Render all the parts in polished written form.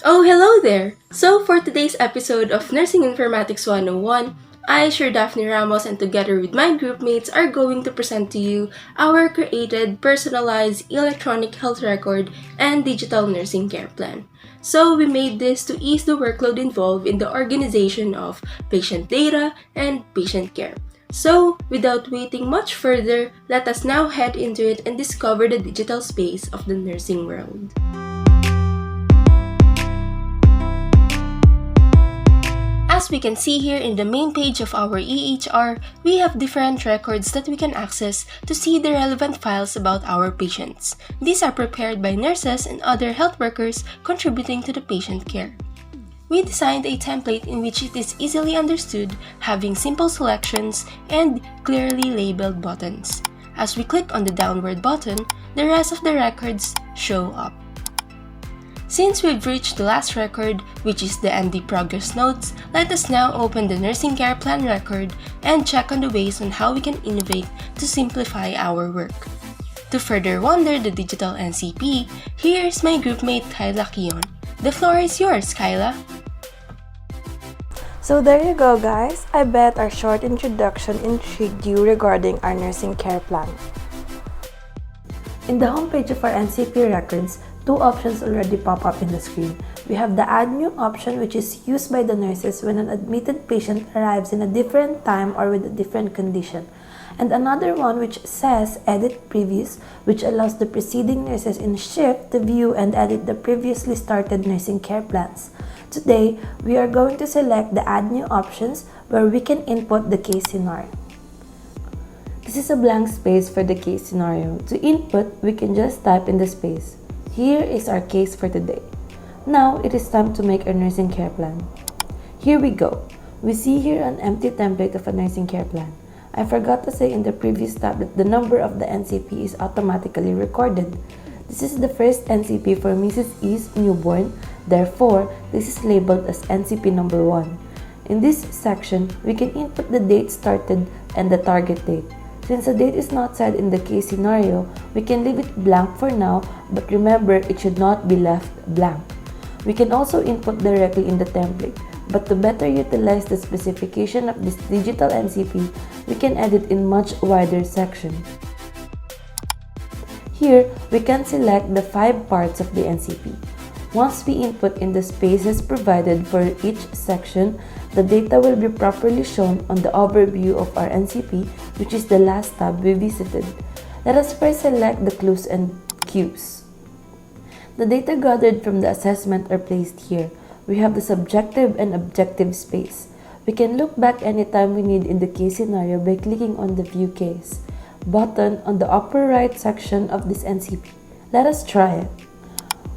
Oh, hello there! So, for today's episode of Nursing Informatics 101, I, Sir Daphne Ramos, and together with my groupmates are going to present to you our created, personalized electronic health record and digital nursing care plan. So, we made this to ease the workload involved in the organization of patient data and patient care. So, without waiting much further, let us now head into it and discover the digital space of the nursing world. As we can see here in the main page of our EHR, we have different records that we can access to see the relevant files about our patients. These are prepared by nurses and other health workers contributing to the patient care. We designed a template in which it is easily understood, having simple selections and clearly labeled buttons. As we click on the downward button, the rest of the records show up. Since we've reached the last record, which is the MD progress notes, let us now open the nursing care plan record and check on the ways on how we can innovate to simplify our work. To further wonder the digital NCP, here's my groupmate Kyla Kion. The floor is yours, Kyla. So there you go, guys. I bet our short introduction intrigued you regarding our nursing care plan. In the homepage of our NCP records, two options already pop up in the screen. We have the Add New option, which is used by the nurses when an admitted patient arrives in a different time or with a different condition. And another one which says Edit Previous, which allows the preceding nurses in shift to view and edit the previously started nursing care plans. Today, we are going to select the Add New options where we can input the case scenario. This is a blank space for the case scenario. To input, we can just type in the space. Here is our case for today. Now, it is time to make a nursing care plan. Here we go. We see here an empty template of a nursing care plan. I forgot to say in the previous tab that the number of the NCP is automatically recorded. This is the first NCP for Mrs. E's newborn. Therefore, this is labeled as NCP number 1. In this section, we can input the date started and the target date. Since the date is not said in the case scenario, we can leave it blank for now, but remember it should not be left blank. We can also input directly in the template, but to better utilize the specification of this digital NCP, we can edit in much wider section. Here, we can select the 5 parts of the NCP. Once we input in the spaces provided for each section, the data will be properly shown on the overview of our NCP, which is the last tab we visited. Let us first select the clues and cues. The data gathered from the assessment are placed here. We have the subjective and objective space. We can look back anytime we need in the case scenario by clicking on the View Case button on the upper right section of this NCP. Let us try it.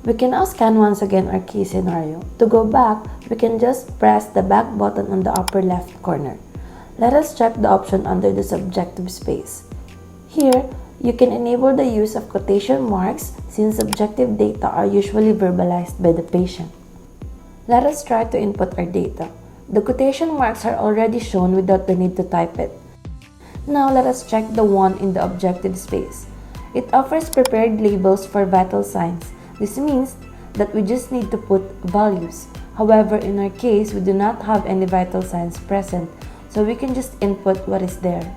We can now scan once again our case scenario. To go back, we can just press the back button on the upper left corner. Let us check the option under the subjective space. Here, you can enable the use of quotation marks since subjective data are usually verbalized by the patient. Let us try to input our data. The quotation marks are already shown without the need to type it. Now let us check the one in the objective space. It offers prepared labels for vital signs. This means that we just need to put values. However, in our case, we do not have any vital signs present, so we can just input what is there.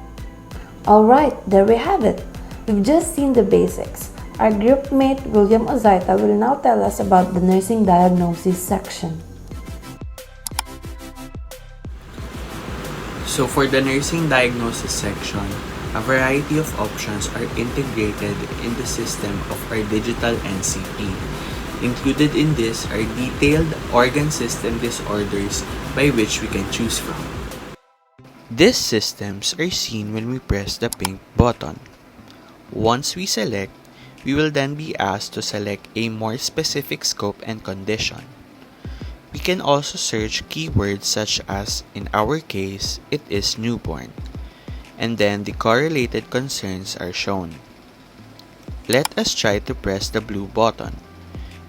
Alright, there we have it. We've just seen the basics. Our groupmate William Ozaita will now tell us about the nursing diagnosis section. So for the nursing diagnosis section, a variety of options are integrated in the system of our digital NCP. Included in this are detailed organ system disorders by which we can choose from. These systems are seen when we press the pink button. Once we select, we will then be asked to select a more specific scope and condition. We can also search keywords such as, in our case, it is newborn, and then the correlated concerns are shown. Let us try to press the blue button.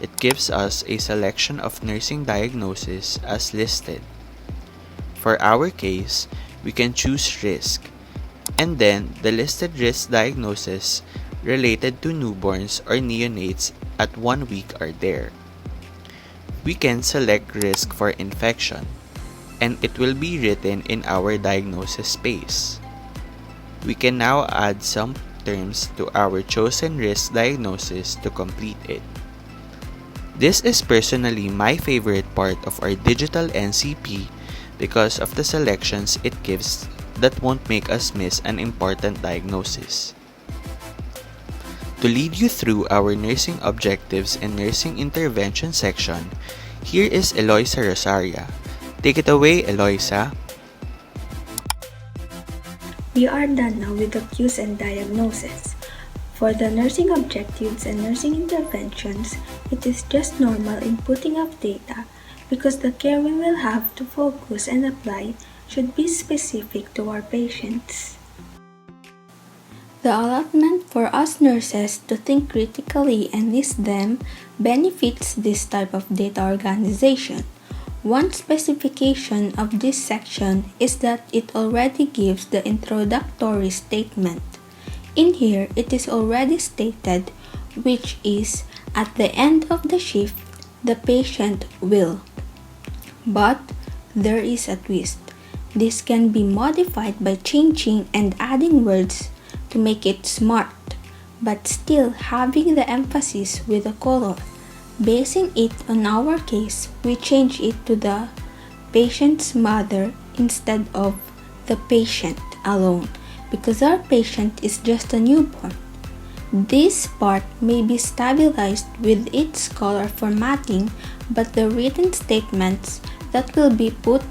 It gives us a selection of nursing diagnoses as listed. For our case, we can choose risk, and then the listed risk diagnoses related to newborns or neonates at 1 week are there. We can select risk for infection, and it will be written in our diagnosis space. We can now add some terms to our chosen risk diagnosis to complete it. This is personally my favorite part of our digital NCP because of the selections it gives that won't make us miss an important diagnosis. To lead you through our nursing objectives and nursing intervention section, here is Eloisa Rosaria. Take it away, Eloisa. We are done now with the cues and diagnosis. For the nursing objectives and nursing interventions, it is just normal inputting of data because the care we will have to focus and apply should be specific to our patients. The allotment for us nurses to think critically and list them benefits this type of data organization. One specification of this section is that it already gives the introductory statement. In here, it is already stated, which is at the end of the shift, the patient will. But there is a twist. This can be modified by changing and adding words to make it smart, but still having the emphasis with a color. Basing it on our case, we change it to the patient's mother instead of the patient alone because our patient is just a newborn. This part may be stabilized with its color formatting, but the written statements that will be put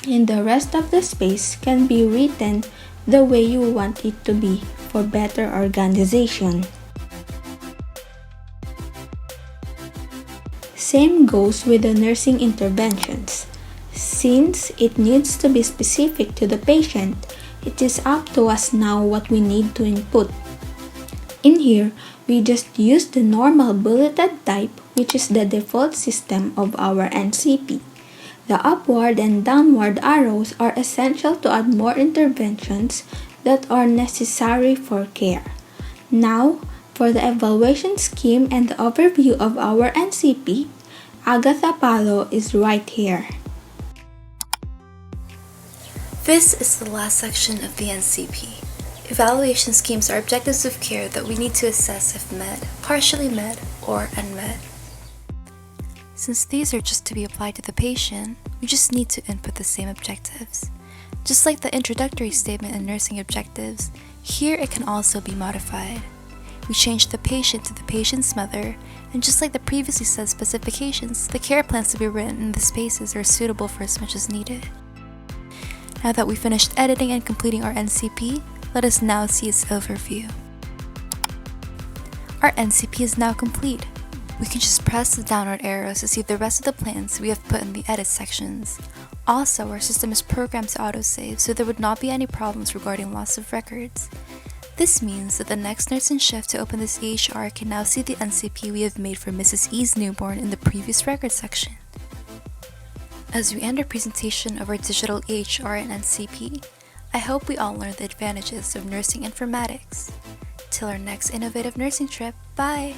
in the rest of the space can be written the way you want it to be for better organization. Same goes with the nursing interventions. Since it needs to be specific to the patient, it is up to us now what we need to input. In here, we just use the normal bulleted type, which is the default system of our NCP. The upward and downward arrows are essential to add more interventions that are necessary for care. Now, for the evaluation scheme and the overview of our NCP, Agatha Palo is right here. This is the last section of the NCP. Evaluation schemes are objectives of care that we need to assess if met, partially met, or unmet. Since these are just to be applied to the patient, we just need to input the same objectives. Just like the introductory statement in nursing objectives, here it can also be modified. We change the patient to the patient's mother, and just like the previously said specifications, the care plans to be written in the spaces are suitable for as much as needed. Now that we finished editing and completing our NCP, let us now see its overview. Our NCP is now complete. We can just press the downward arrows to see the rest of the plans we have put in the edit sections. Also, our system is programmed to autosave, so there would not be any problems regarding loss of records. This means that the next nurse in shift to open this EHR can now see the NCP we have made for Mrs. E's newborn in the previous record section. As we end our presentation of our digital EHR and NCP, I hope we all learned the advantages of nursing informatics. Till our next innovative nursing trip, bye!